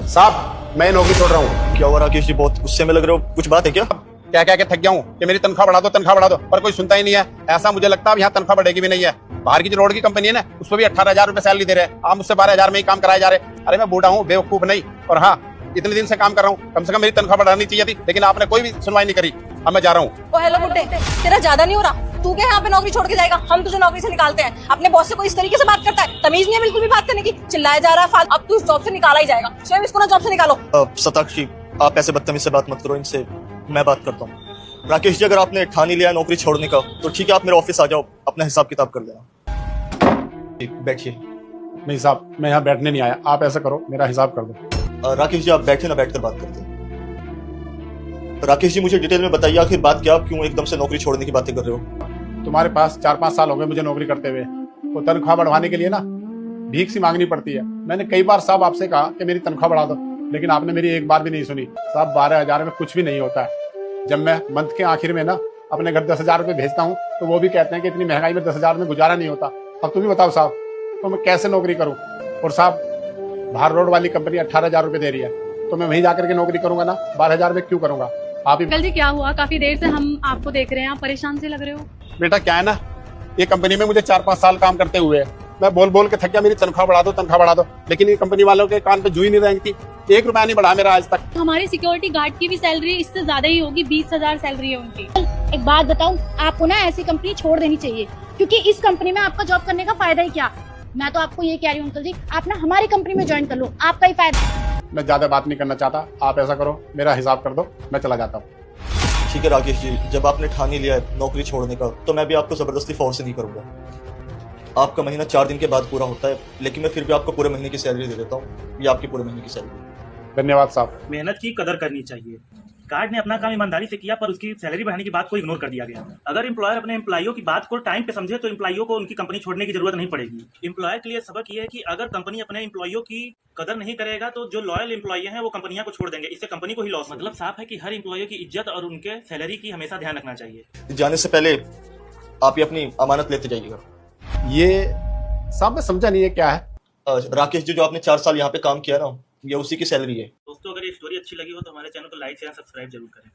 साहब मैं नौकरी छोड़ रहा हूँ। क्या हुआ राकेश जी, बहुत गुस्से में लग रहे हो, कुछ बात है क्या? क्या क्या थक गया हूँ कि मेरी तनख्वाह बढ़ा दो, तनख्वाह बढ़ा दो, पर कोई सुनता ही नहीं है। ऐसा मुझे लगता है अब यहाँ तनख्वाह बढ़ेगी भी नहीं है। बाहर की जो रोड की कंपनी है ना, उस पर भी 18,000 रुपए सैलरी दे रहे हैं, आप मुझसे 12,000 में ही काम कराए जा रहे हैं। अरे मैं बूढ़ा हूँ, बेवकूफ नहीं। और हाँ, इतने दिन से काम कर रहा हूँ, कम से कम मेरी तनख्वाह बढ़ानी चाहिए थी, लेकिन आपने कोई भी सुनवाई नहीं करी। अब मैं जा रहा हूँ। हेलो बुड्ढे, तेरा ज्यादा नहीं हो रहा? तू क्या यहाँ पे नौकरी छोड़ के जाएगा? हम तुझे नौकरी से निकालते हैं। अपने बॉस से कोई इस तरीके से बात करता है? तमीज नहीं है बिल्कुल भी बात करने की। चिल्लाया जा रहा है फालतू। अब तू इस जॉब से निकाला ही जाएगा। स्वयं इसको ना जॉब से निकालो। शताक्षी, आप ऐसे बदतमीज से बात मत करो, इनसे मैं बात करता हूँ। राकेश जी, अगर आपने ठान ही लिया है नौकरी छोड़ने का तो ठीक है, आप मेरे ऑफिस आ जाओ, अपना हिसाब किताब कर लेना। बैठिए। नहीं साहब, मैं यहाँ बैठने नहीं आया। आप ऐसा करो, मेरा हिसाब कर दो। राकेश जी, आप बैठे ना, बैठकर बात करते हैं। राकेश जी, मुझे डिटेल में बताइए, आखिर बात क्या, आप क्यों एकदम से नौकरी छोड़ने की बातें कर रहे हो? तुम्हारे पास 4-5 साल हो गए मुझे नौकरी करते हुए। वो तनख्वाह बढ़वाने के लिए ना भीख सी मांगनी पड़ती है। मैंने कई बार साहब आपसे कहा कि मेरी तनख्वाह बढ़ा दो, लेकिन आपने मेरी एक बार भी नहीं सुनी। साहब 12,000 में कुछ भी नहीं होता है। जब मैं मंथ के आखिर में ना अपने घर 10,000 रुपये भेजता हूँ तो वो भी कहते हैं कि इतनी महंगाई में 10,000 में गुजारा नहीं होता। अब तुम ही बताओ साहब, तो मैं कैसे नौकरी करूँ? और साहब बाहर रोड वाली कंपनी 18,000 रुपये दे रही है, तो मैं वहीं जाकर के नौकरी करूंगा ना, 12,000 में क्यों करूंगा? आप ही अंकल जी, क्या हुआ? काफी देर से हम आपको देख रहे हैं, आप परेशान से लग रहे हो। बेटा क्या है ना, ये कंपनी में मुझे 4-5 साल काम करते हुए मैं बोल बोल के थक गया, मेरी तनख्वाह बढ़ा दो, तनख्वाह बढ़ा दो, लेकिन ये कंपनी वालों के कान पे जू ही नहीं रेंगती। 1 रुपया नहीं बढ़ा मेरा आज तक। हमारे सिक्योरिटी गार्ड की भी सैलरी इससे ज्यादा ही होगी, 20,000 सैलरी है उनकी। एक बात बताऊं, आपको ना ऐसी कंपनी छोड़ देनी चाहिए, क्योंकि इस कंपनी में आपका जॉब करने का फायदा ही क्या। मैं तो आपको ये कह रही हूँ अंकल जी, आप ना हमारी कंपनी में ज्वाइन कर लो, आपका ही फायदा। मैं ज्यादा बात नहीं करना चाहता, आप ऐसा करो, मेरा हिसाब कर दो, मैं चला जाता हूँ। ठीक है राकेश जी, जब आपने ठान ही लिया है नौकरी छोड़ने का तो मैं भी आपको जबरदस्ती फोर्स नहीं करूंगा। आपका महीना 4 दिन के बाद पूरा होता है, लेकिन मैं फिर भी आपको पूरे महीने की सैलरी दे देता हूँ। ये आपकी पूरे महीने की सैलरी। धन्यवाद साहब। मेहनत की कदर करनी चाहिए। गार्ड ने अपना काम ईमानदारी से किया, पर उसकी सैलरी बढ़ाने की बात को इग्नोर कर दिया गया। अगर एम्प्लॉयर अपने एम्प्लॉइयों की बात को टाइम पे समझे तो एम्प्लॉइयों को उनकी कंपनी छोड़ने की जरूरत नहीं पड़ेगी। एम्प्लॉयर के लिए सबक ये है कि अगर कंपनी अपने एम्प्लॉइयों की कदर नहीं करेगा तो जो लॉयल एम्प्लॉय हैं वो कंपनियां को छोड़ देंगे, इससे कंपनी को ही लॉस। मतलब साफ है कि हर एम्प्लॉय की इज्जत और उनके सैलरी की हमेशा ध्यान रखना चाहिए। जाने से पहले आप ये अपनी अमानत लेते जाइएगा। ये साहब मैं समझा नहीं है क्या है। राकेश जी, जो आपने 4 साल यहाँ पे काम किया ना, ये उसी की सैलरी है। दोस्तों, अगर ये स्टोरी अच्छी लगी हो तो हमारे चैनल को लाइक शेयर सब्सक्राइब जरूर करें।